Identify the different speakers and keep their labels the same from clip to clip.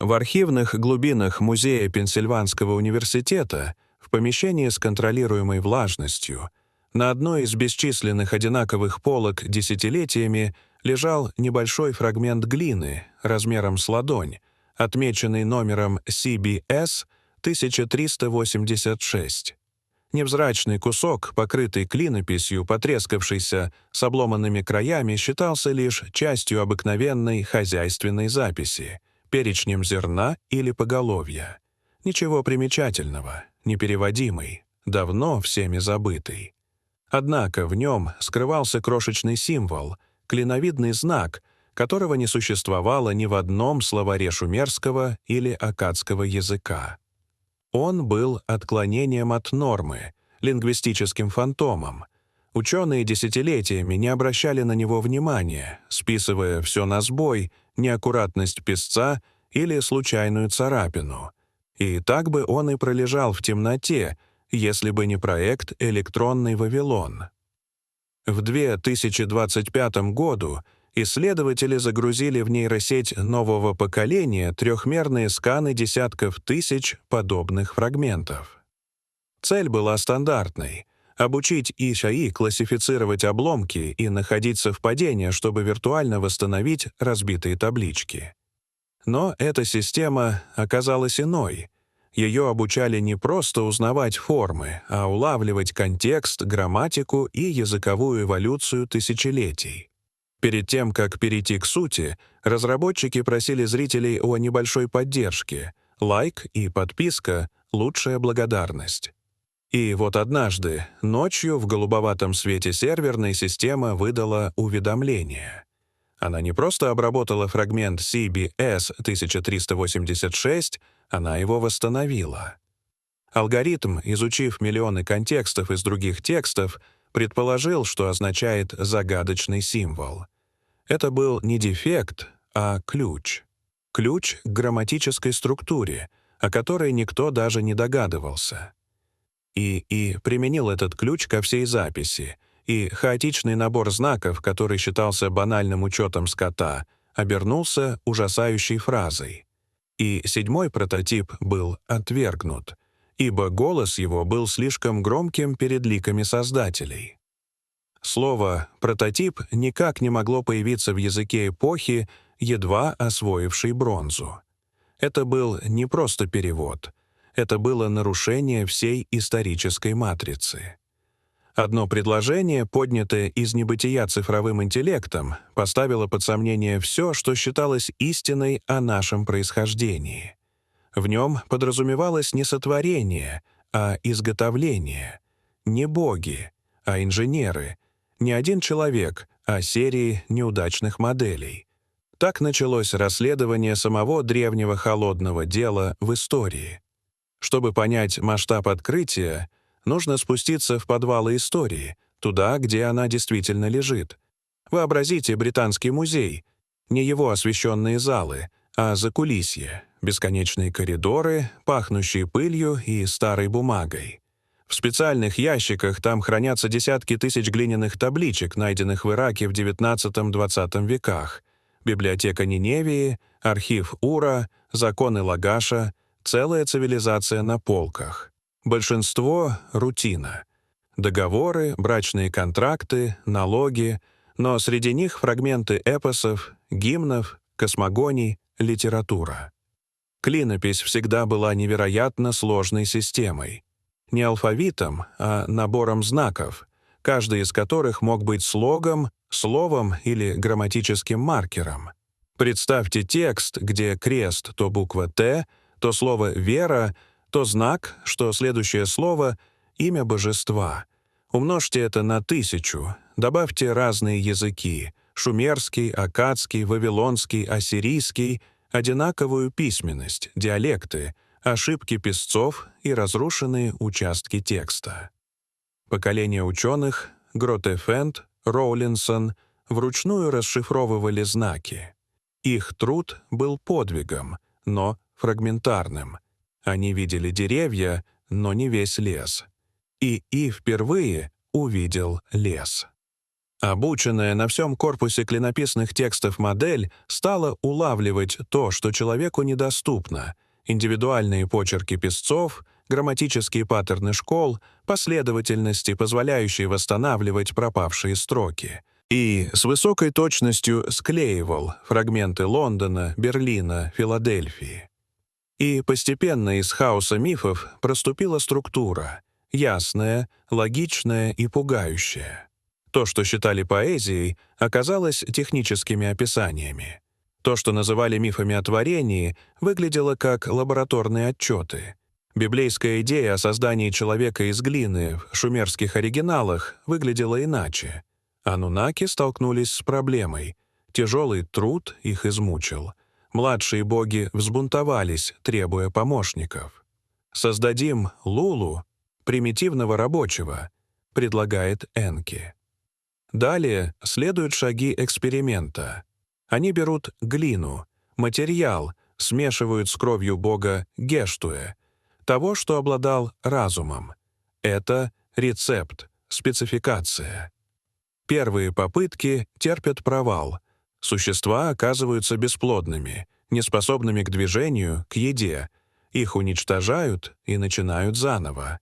Speaker 1: В архивных глубинах Музея Пенсильванского университета, в помещении с контролируемой влажностью, на одной из бесчисленных одинаковых полок десятилетиями лежал небольшой фрагмент глины размером с ладонь, отмеченный номером CBS 1386. Невзрачный кусок, покрытый клинописью, потрескавшийся с обломанными краями, считался лишь частью обыкновенной хозяйственной записи, перечнем зерна или поголовья. Ничего примечательного, непереводимый, давно всеми забытый. Однако в нем скрывался крошечный символ, клиновидный знак, которого не существовало ни в одном словаре шумерского или аккадского языка. Он был отклонением от нормы, лингвистическим фантомом. Ученые десятилетиями не обращали на него внимания, списывая все на сбой, неаккуратность писца или случайную царапину. И так бы он и пролежал в темноте, если бы не проект «Электронный Вавилон». В 2025 году исследователи загрузили в нейросеть нового поколения трехмерные сканы десятков тысяч подобных фрагментов. Цель была стандартной — обучить ИШАИ классифицировать обломки и находить совпадения, чтобы виртуально восстановить разбитые таблички. Но эта система оказалась иной. Ее обучали не просто узнавать формы, а улавливать контекст, грамматику и языковую эволюцию тысячелетий. Перед тем, как перейти к сути, разработчики просили зрителей о небольшой поддержке. Лайк и подписка — лучшая благодарность. И вот однажды, ночью в голубоватом свете серверной система выдала уведомление. Она не просто обработала фрагмент CBS 1386, она его восстановила. Алгоритм, изучив миллионы контекстов из других текстов, предположил, что означает загадочный символ. Это был не дефект, а ключ. Ключ к грамматической структуре, о которой никто даже не догадывался. И применил этот ключ ко всей записи, и хаотичный набор знаков, который считался банальным учетом скота, обернулся ужасающей фразой. И седьмой прототип был отвергнут, ибо голос его был слишком громким перед ликами создателей. Слово «прототип» никак не могло появиться в языке эпохи, едва освоившей бронзу. Это был не просто перевод, это было нарушение всей исторической матрицы. Одно предложение, поднятое из небытия цифровым интеллектом, поставило под сомнение все, что считалось истиной о нашем происхождении. В нем подразумевалось не сотворение, а изготовление, не боги, а инженеры, не один человек, а серии неудачных моделей. Так началось расследование самого древнего холодного дела в истории. Чтобы понять масштаб открытия, нужно спуститься в подвалы истории, туда, где она действительно лежит. Вообразите Британский музей, не его освещенные залы, а закулисье, бесконечные коридоры, пахнущие пылью и старой бумагой. В специальных ящиках там хранятся десятки тысяч глиняных табличек, найденных в Ираке в XIX-XX веках, библиотека Ниневии, архив Ура, законы Лагаша, целая цивилизация на полках. Большинство — рутина. Договоры, брачные контракты, налоги, но среди них фрагменты эпосов, гимнов, космогоний, литература. Клинопись всегда была невероятно сложной системой. Не алфавитом, а набором знаков, каждый из которых мог быть слогом, словом или грамматическим маркером. Представьте текст, где крест то буква «Т», то слово «вера», то знак, что следующее слово — имя божества. Умножьте это на 1000, добавьте разные языки — шумерский, аккадский, вавилонский, ассирийский, одинаковую письменность, диалекты, ошибки писцов и разрушенные участки текста. Поколение ученых — Гротефенд, Роулинсон — вручную расшифровывали знаки. Их труд был подвигом, но фрагментарным. Они видели деревья, но не весь лес. И впервые увидел лес. Обученная на всем корпусе клинописных текстов модель стала улавливать то, что человеку недоступно: индивидуальные почерки писцов, грамматические паттерны школ, последовательности, позволяющие восстанавливать пропавшие строки. И с высокой точностью склеивал фрагменты Лондона, Берлина, Филадельфии. И постепенно из хаоса мифов проступила структура, ясная, логичная и пугающая. То, что считали поэзией, оказалось техническими описаниями. То, что называли мифами о творении, выглядело как лабораторные отчеты. Библейская идея о создании человека из глины в шумерских оригиналах выглядела иначе. Анунаки столкнулись с проблемой. Тяжелый труд их измучил. Младшие боги взбунтовались, требуя помощников. «Создадим Лулу, примитивного рабочего», — предлагает Энки. Далее следуют шаги эксперимента. Они берут глину, материал, смешивают с кровью бога Гештуэ, того, что обладал разумом. Это рецепт, спецификация. Первые попытки терпят провал. Существа оказываются бесплодными, неспособными к движению, к еде. Их уничтожают и начинают заново.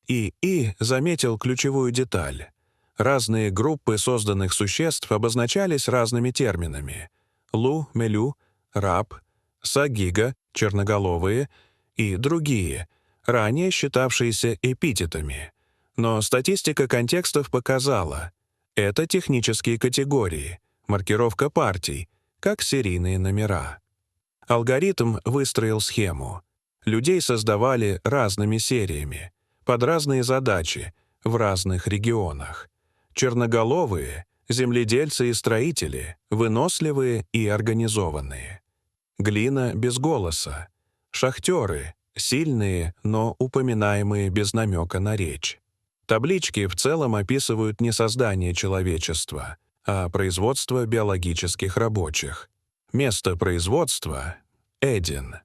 Speaker 1: И заметил ключевую деталь. Разные группы созданных существ обозначались разными терминами: Лу, Мелю, раб, Сагига, черноголовые и другие, ранее считавшиеся эпитетами. Но статистика контекстов показала — это технические категории, маркировка партий, как серийные номера. Алгоритм выстроил схему. Людей создавали разными сериями, под разные задачи, в разных регионах. Черноголовые — земледельцы и строители, выносливые и организованные. Глина без голоса. Шахтеры — сильные, но упоминаемые без намека на речь. Таблички в целом описывают не создание человечества, а производство биологических рабочих. Место производства — Эден.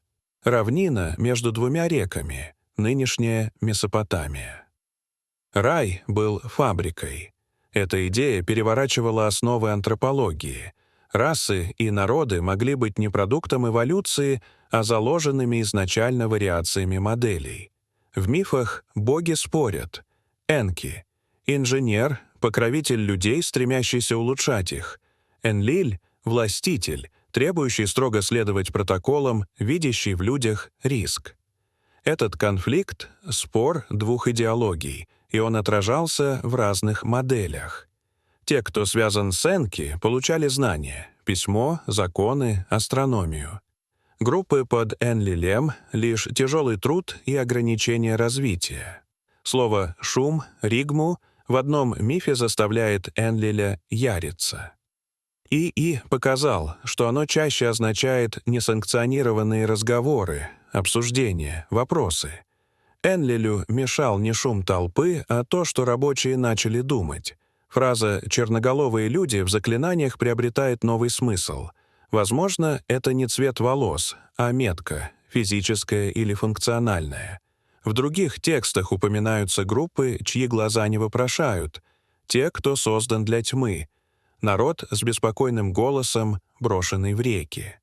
Speaker 1: Равнина между двумя реками, нынешняя Месопотамия. Рай был фабрикой. Эта идея переворачивала основы антропологии. Расы и народы могли быть не продуктом эволюции, а заложенными изначально вариациями моделей. В мифах боги спорят. Энки — инженер, покровитель людей, стремящийся улучшать их. Энлиль — властитель, требующий строго следовать протоколам, видящий в людях риск. Этот конфликт — спор двух идеологий, и он отражался в разных моделях. Те, кто связан с Энки, получали знания — письмо, законы, астрономию. Группы под Энлилем — лишь тяжелый труд и ограничение развития. Слово «шум», «ригму» в одном мифе заставляет Энлиля яриться. И показал, что оно чаще означает несанкционированные разговоры, обсуждения, вопросы. Энлилю мешал не шум толпы, а то, что рабочие начали думать. Фраза «черноголовые люди» в заклинаниях приобретает новый смысл. Возможно, это не цвет волос, а метка, физическая или функциональная. В других текстах упоминаются группы, чьи глаза не вопрошают, те, кто создан для тьмы, народ с беспокойным голосом, брошенный в реки.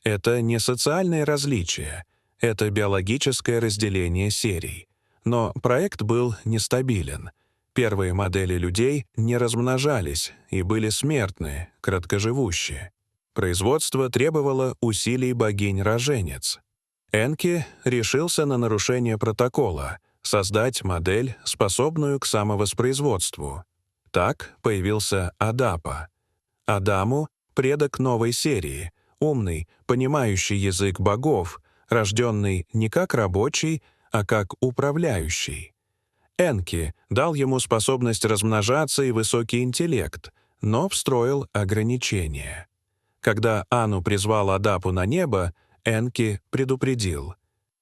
Speaker 1: Это не социальные различия, это биологическое разделение серий. Но проект был нестабилен. Первые модели людей не размножались и были смертны, краткоживущие. Производство требовало усилий богинь-роженец. Энки решился на нарушение протокола — создать модель, способную к самовоспроизводству. Так появился Адапа. Адаму — предок новой серии, умный, понимающий язык богов, рожденный не как рабочий, а как управляющий. Энки дал ему способность размножаться и высокий интеллект, но встроил ограничения. Когда Ану призвал Адапу на небо, Энки предупредил: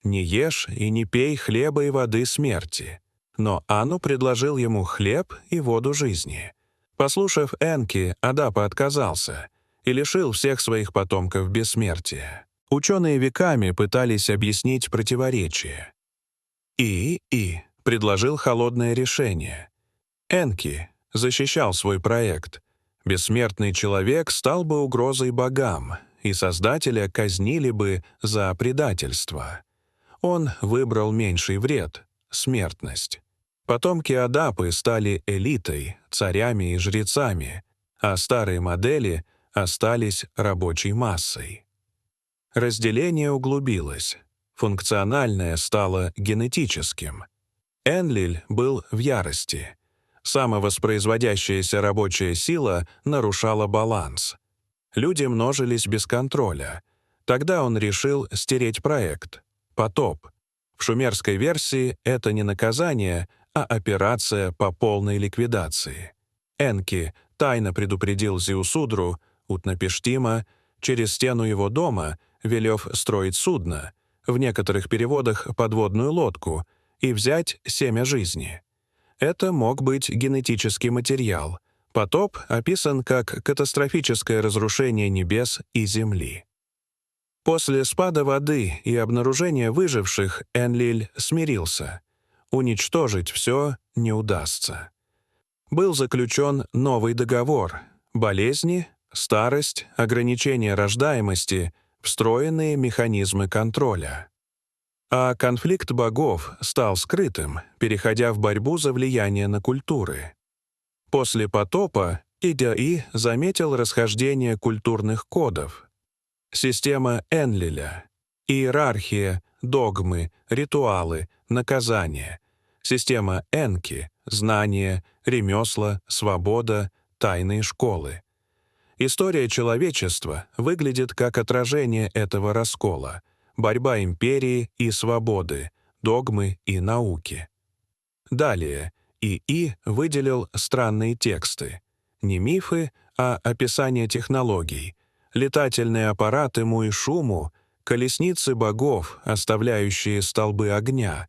Speaker 1: «Не ешь и не пей хлеба и воды смерти». Но Ану предложил ему хлеб и воду жизни. Послушав Энки, Адапа отказался и лишил всех своих потомков бессмертия. Ученые веками пытались объяснить противоречие. И предложил холодное решение. Энки, защищал свой проект. Бессмертный человек стал бы угрозой богам, и создателя казнили бы за предательство. Он выбрал меньший вред — смертность. Потомки Адапы стали элитой, царями и жрецами, а старые модели остались рабочей массой. Разделение углубилось. Функциональное стало генетическим. Энлиль был в ярости. Самовоспроизводящаяся рабочая сила нарушала баланс. Люди множились без контроля. Тогда он решил стереть проект. Потоп. В шумерской версии это не наказание, а операция по полной ликвидации. Энки тайно предупредил Зиусудру, Утнапиштима, через стену его дома, велев строить судно, в некоторых переводах подводную лодку, и взять семя жизни. Это мог быть генетический материал. Потоп описан как катастрофическое разрушение небес и земли. После спада воды и обнаружения выживших Энлиль смирился. Уничтожить все не удастся. Был заключен новый договор. Болезни, старость, ограничение рождаемости, встроенные механизмы контроля. А конфликт богов стал скрытым, переходя в борьбу за влияние на культуры. После потопа Идаи заметил расхождение культурных кодов. Система Энлиля, иерархия, догмы, ритуалы, наказания. Система Энки, знания, ремесла, свобода, тайные школы. История человечества выглядит как отражение этого раскола. Борьба империи и свободы, догмы и науки. Далее ИИ выделил странные тексты. Не мифы, а описание технологий. Летательные аппараты Муишуму, колесницы богов, оставляющие столбы огня,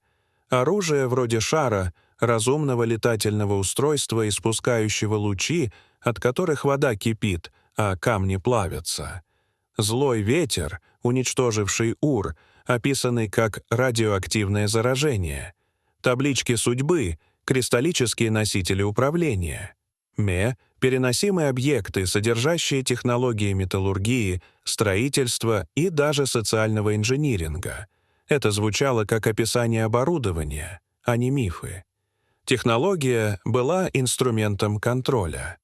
Speaker 1: оружие вроде шара, разумного летательного устройства, испускающего лучи, от которых вода кипит, а камни плавятся. Злой ветер, уничтоживший Ур, описанный как радиоактивное заражение. Таблички судьбы, кристаллические носители управления. Переносимые объекты, содержащие технологии металлургии, строительства и даже социального инжиниринга. Это звучало как описание оборудования, а не мифы. Технология была инструментом контроля.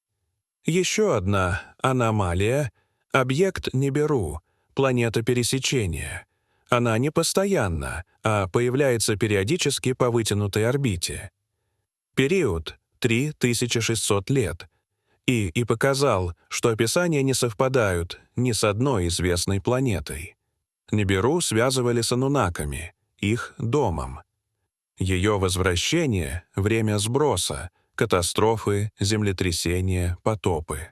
Speaker 1: Еще одна аномалия — объект Нибиру, планета пересечения. Она не постоянна, а появляется периодически по вытянутой орбите. Период — 3600 лет. И показал, что описания не совпадают ни с одной известной планетой. Нибиру связывали с ануннаками, их домом. Ее возвращение — время сброса, катастрофы, землетрясения, потопы.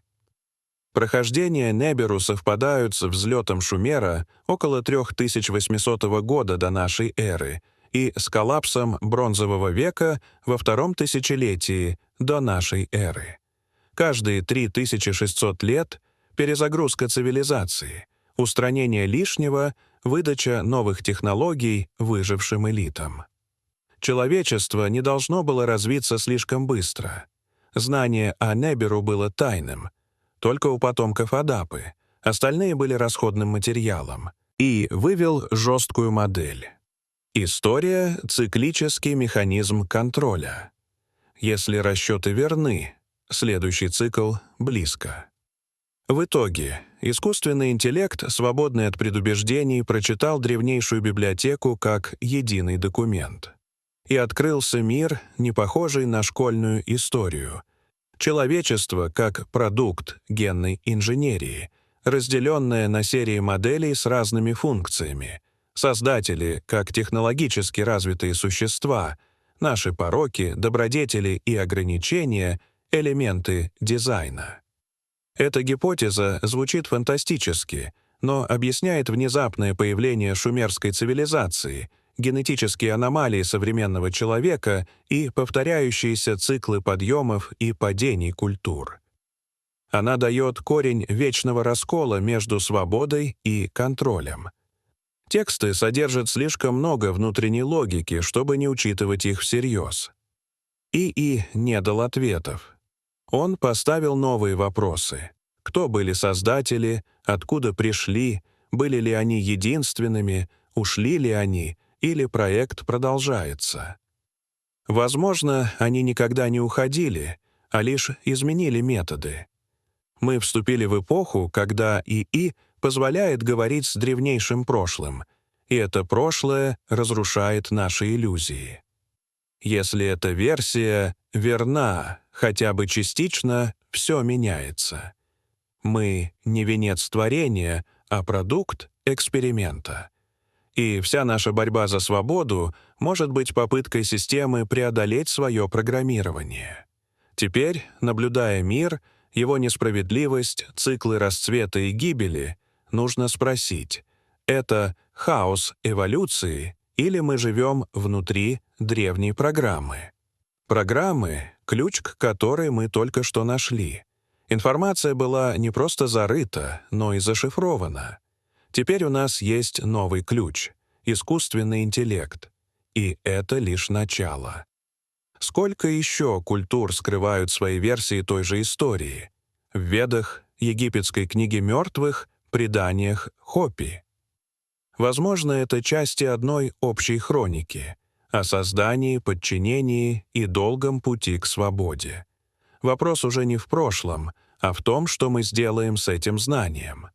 Speaker 1: Прохождения Неберу совпадают с взлетом Шумера около 3800 года до нашей эры и с коллапсом Бронзового века во втором тысячелетии до нашей эры. Каждые 3600 лет — перезагрузка цивилизации, устранение лишнего, выдача новых технологий выжившим элитам. Человечество не должно было развиться слишком быстро. Знание о Неберу было тайным. Только у потомков Адапы. Остальные были расходным материалом. И вывел жесткую модель. История — циклический механизм контроля. Если расчеты верны, следующий цикл близко. В итоге, искусственный интеллект, свободный от предубеждений, прочитал древнейшую библиотеку как единый документ. И открылся мир, не похожий на школьную историю. Человечество как продукт генной инженерии, разделенное на серии моделей с разными функциями. Создатели как технологически развитые существа, наши пороки, добродетели и ограничения — элементы дизайна. Эта гипотеза звучит фантастически, но объясняет внезапное появление шумерской цивилизации, генетические аномалии современного человека и повторяющиеся циклы подъемов и падений культур. Она дает корень вечного раскола между свободой и контролем. Тексты содержат слишком много внутренней логики, чтобы не учитывать их всерьез. ИИ не дал ответов. Он поставил новые вопросы. Кто были создатели, откуда пришли, были ли они единственными, ушли ли они, или проект продолжается. Возможно, они никогда не уходили, а лишь изменили методы. Мы вступили в эпоху, когда ИИ позволяет говорить с древнейшим прошлым, и это прошлое разрушает наши иллюзии. Если эта версия верна, хотя бы частично, все меняется. Мы не венец творения, а продукт эксперимента. И вся наша борьба за свободу может быть попыткой системы преодолеть свое программирование. Теперь, наблюдая мир, его несправедливость, циклы расцвета и гибели, нужно спросить, это хаос эволюции или мы живем внутри древней программы? Программы — ключ к которой мы только что нашли. Информация была не просто зарыта, но и зашифрована. Теперь у нас есть новый ключ — искусственный интеллект. И это лишь начало. Сколько еще культур скрывают свои версии той же истории? В Ведах, египетской книге мертвых, преданиях Хопи. Возможно, это части одной общей хроники о создании, подчинении и долгом пути к свободе. Вопрос уже не в прошлом, а в том, что мы сделаем с этим знанием.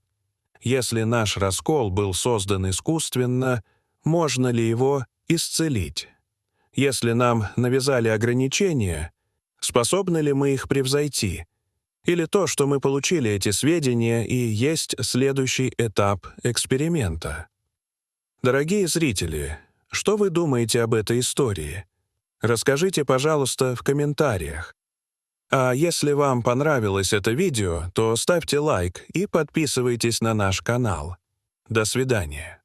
Speaker 1: Если наш раскол был создан искусственно, можно ли его исцелить? Если нам навязали ограничения, способны ли мы их превзойти? Или то, что мы получили эти сведения, и есть следующий этап эксперимента? Дорогие зрители, что вы думаете об этой истории? Расскажите, пожалуйста, в комментариях. А если вам понравилось это видео, то ставьте лайк и подписывайтесь на наш канал. До свидания.